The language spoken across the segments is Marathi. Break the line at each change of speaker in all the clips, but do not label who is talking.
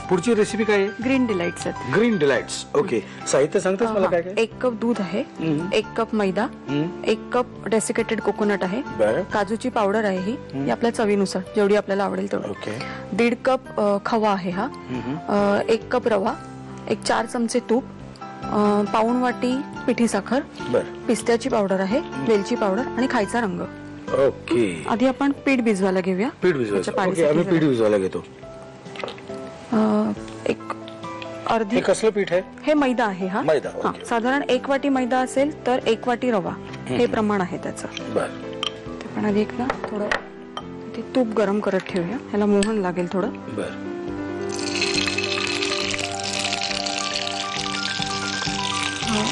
पुढची रेसिपी काय आहे?
ग्रीन डिलाइट्स आहेत.
Green delights. ओके, साहित्य सांगतास मला काय काय?
1 कप दूध आहे, 1 कप मैदा, 1 कप डेसिकेटेड कोकोनट आहे, काजूची पावडर आहे ही आपल्या चवीनुसार जेवढी आपल्याला आवडेल तेवढी.
ओके.
1.5 कप खवा आहे हा, 1 कप रवा, 4 चमचे तूप, पाऊण वाटी पिठी साखर, पिस्त्याची पावडर आहे, वेलची पावडर आणि खायचा रंग.
ओके.
आधी आपण पीठ भिजवायला घेऊया.
पीठ भिजवायचं. ओके, आम्ही पीठ भिजवायला घेतो.
एक अर्धी.
हे कसलं पीठ आहे?
हे मैदा आहे हा.
मैदा.
साधारण 1 वाटी मैदा असेल तर 1 वाटी रवा हे प्रमाण आहे त्याचं. ते पण आधी एक ना थोडं ते तूप गरम करत ठेवूया, ह्याला मोहन लागेल थोडं.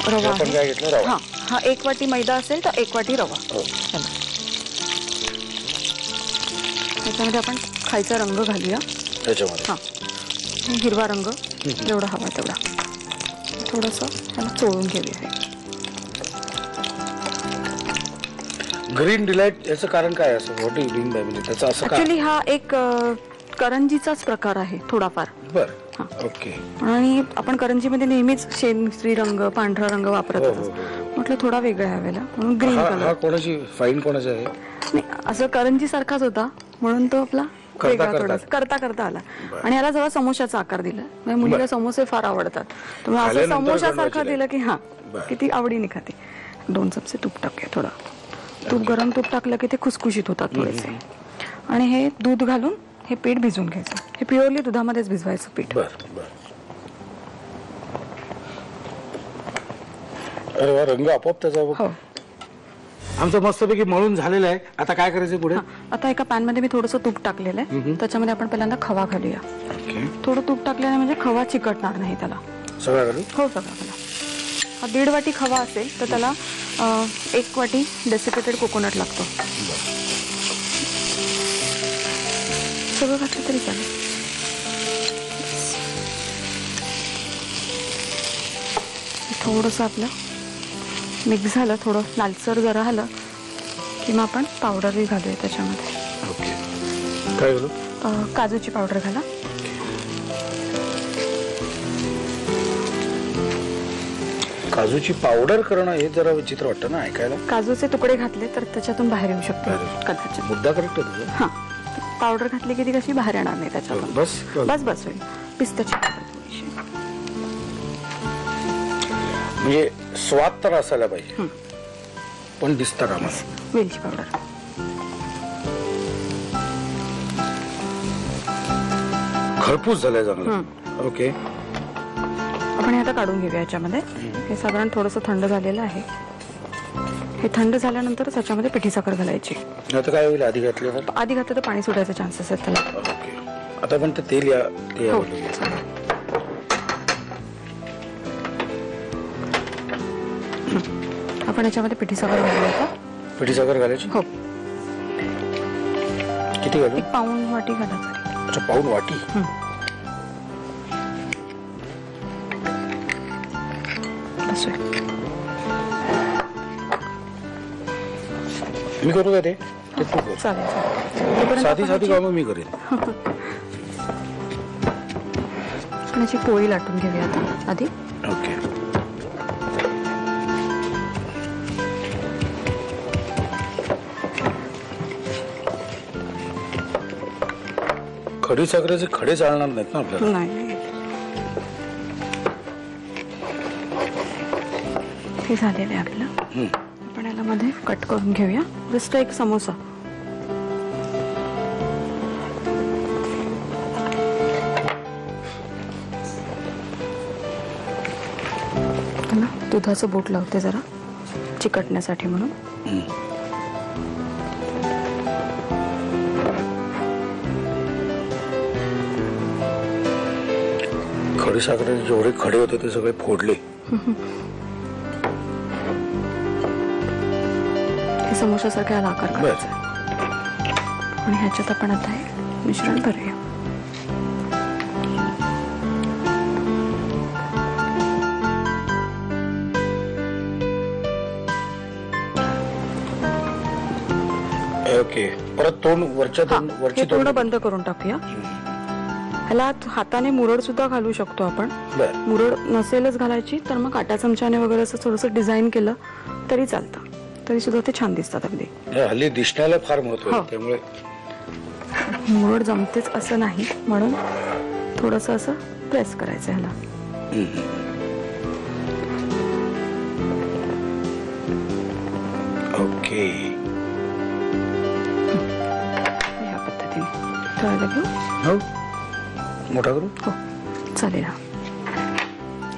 रवा आहे. हा 1 वाटी मैदा असेल तर 1 वाटी रवा. त्याच्यामध्ये आपण खायचा रंग घालूया. हा, हिरवा रंग जेवढा हवा तेवढा. थोडंसं त्याला चोळून घेऊया.
ग्रीन डिलाइट याचं कारण काय असं? व्हॉट इज डुइंग बाय म्हणजे त्याचं असं?
ऍक्च्युली हा एक करंजीचाच प्रकार आहे थोडाफार.
ओके.
आणि आपण करंजीमध्ये नेहमीच शेंदरी रंग, पांढरा रंग वापरत असतो. म्हटलं थोडा वेगळा यावेळेला म्हणून ग्रीन कलर.
कोणाची फाईन कोणाची आहे?
नाही, असं करंजी सारखाच होता म्हणून तो आपला करता करता आला. आणि याला जरा समोशाचा आकार दिला. म्हणजे मुलीला समोसे फार आवडतात, तर असं समोशासारखा दिलं की हा किती आवडीने खाते. 2 चमचे तूप टाकूया. थोडं तूप, गरम तूप टाकलं की ते खुसखुशीत होतात थोडेसे. आणि हे दूध घालून हे पीठ भिजवून घ्यायचं. हे प्युअरली दुधामध्येच भिजवायचं पीठ.
अरे वा, रंग आपोआप त्याचा. हो, आमचं मस्तपैकी मळून झालेलं आहे. आता काय करायचं पुढे?
आता एका पॅन मध्ये मी थोडंसं तूप टाकलेलं आहे. त्याच्यामध्ये आपण पहिल्यांदा खवा घालूया. थोडं तूप टाकल्याने म्हणजे खवा चिकटणार नाही त्याला.
सगळं घालू? हो,
सगळं घाला. 1.5 वाटी खवा असेल तर त्याला 1 वाटी डेसिकेटेड कोकोनट लागतो. सगळं घातलं तरी चालेल. थोडंसं आपलं मिक्स झालं, थोडं लालसर जरा झालं की मग आपण पावडरही घालूया त्याच्यामध्ये.
काय घालू?
काजूची पावडर घाला.
काजूची पावडर करणं हे जरा विचित्र वाटतं ना ऐकायला.
काजूचे तुकडे घातले तर त्याच्यातून बाहेर येऊ शकते कदाचित.
मुद्दा करेक्ट आहे तुझा.
हा, पावडर घातली की ती कशी बाहेर येणार नाही त्याच्यातून. बस होईल. पिस्त्याची
म्हणजे स्वाद तर असायला पाहिजे पण दिसतं का मला.
वेलची पावडर.
खरपूस झालंय चांगलं. ओके.
आपण हे आता काढून घेऊया याच्यामध्ये. हे साधारण थोडंसं थंड झालेलं आहे. हे थंड झाल्यानंतर त्याच्यामध्ये पिठी साखर घालायची.
आता काय होईल आधी घातलं?
आधी घातलं तर पाणी सुटायचे चान्सेस आहेत त्याला.
ओके. आता पण ते तेल
आपण याच्यामध्ये पिठी साखर घालूया. आता
पिठी साखर घालायची? हो. किती घालू?
1 पाऊण वाटी घालायचं.
अच्छा, पाऊण वाटी. मी करू का ते?
चालेल.
साधी कामं मी करेन.
याची पोळी लाटून घेऊया आता आधी.
ओके. खडी साखरेचे खडे चालणार नाहीत ना आपल्याला?
नाही. हे झालेलं आहे आपलं. आपण याला मध्ये कट करून घेऊया. जस्ट एक समोसा. दुधाचं बोट लावते जरा चिकटण्यासाठी म्हणून.
खडी साखरेचे जेवढे खडे होते ते सगळे फोडले.
हे समोसासारखा याला आकार करायचा. आणि ह्याच्यात आपण आता हे मिश्रण भरूया.
ओके. परत तोंड वरच्या
हा,
तोंड वरची
हे पूर्ण
तोंड
बंद करून टाकूया. ह्याला हाताने मुरड सुद्धा घालू शकतो आपण.
बर.
मुरड नसेलच घालायची तर मग काट्या चमच्याने वगैरे असं थोडंसं डिझाईन केलं तरी चालतं, तरी सुद्धा ते छान दिसतात अगदी.
हल्ली दिसण्याला फार महत्व आहे,
हो.
त्यामुळे
मुरड जमतेच असं नाही, म्हणून थोडंसं असं प्रेस करायचं ह्याला.
ओके.
या पद्धतीने तळायला घेऊ.
हो, मोठा करू.
हो चालेल.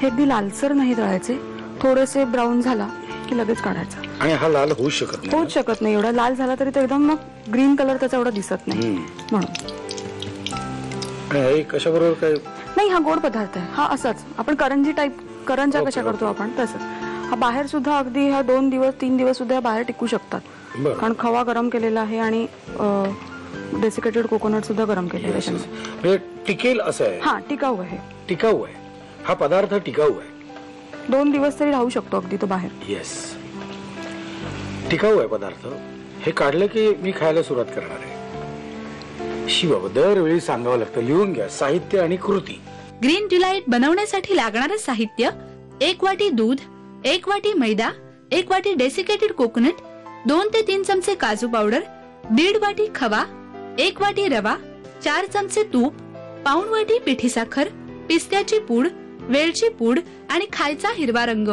हे अगदी लालसर नाही तळायचे, थोडेसे ब्राऊन झाला की लगेच काढायचा.
आणि हा लाल होऊ शकत नाही.
होऊच शकत नाही. एवढा लाल झाला तरी तो एकदम मग ग्रीन कलर त्याचा एवढा दिसत नाही, म्हणून.
आणि हे कशाबरोबर काय?
नाही, हा गोड पदार्थ आहे. हा असाच आपण करंजी टाईप, करंजा कशा करतो आपण तसं. हा बाहेर सुद्धा अगदी ह्या 2 दिवस 3 दिवस सुद्धा बाहेर टिकू शकतात,
बरं.
कारण खवा गरम केलेला आहे आणि डेसिकेटेड कोकोनट सुद्धा गरम केलेला आहे.
म्हणजे टिकेल असं आहे.
हा, टिकाऊ आहे.
टिकाऊ आहे हा पदार्थ, टिकाऊ आहे.
2 दिवस तरी राहू शकतो अगदी तो बाहेर.
येस, टिकाऊ आहे पदार्थ. हे काढलं की मी खायला सुरुवात करणार आहे. शिवा दरवेळी सांगावं लागतं. लिहून घ्या साहित्य आणि कृती.
ग्रीन डिलाईट बनवण्यासाठी लागणारे साहित्य: 1 वाटी दूध, 1 वाटी मैदा, 1 वाटी डेसिकेटेड कोकोनट, 2 ते 3 चमचे काजू पावडर, 1.5 वाटी खवा, 1 वाटी रवा, 4 चमचे तूप, पाऊण वाटी पिठी साखर, पिस्त्याची पूड, वेलची पूड आणि खायचा हिरवा रंग.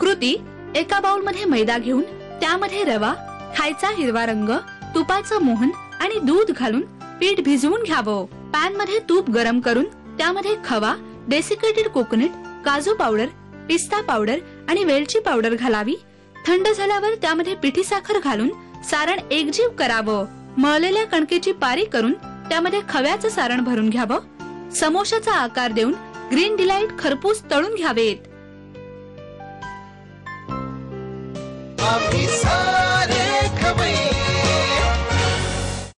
कृती: एका बाउल मध्ये मैदा घेऊन त्यामध्ये रवा, खायचा हिरवा रंग, तुपाचं मोहन आणि दूध घालून पीठ भिजवून घ्यावं. पॅन मध्ये तूप गरम करून त्यामध्ये खवा, डेसिकेटेड कोकोनट, काजू पावडर, पिस्ता पावडर आणि वेलची पावडर घालावी. थंड झाल्यावर त्यामध्ये पिठी साखर घालून सारण एकजीव करावं. मळलेल्या कणकेची पारी करून त्यामध्ये खव्याचं सारण भरून घ्यावं. समोशाचा आकार देऊन ग्रीन डिलाईट खरपूस तळून घ्यावेत.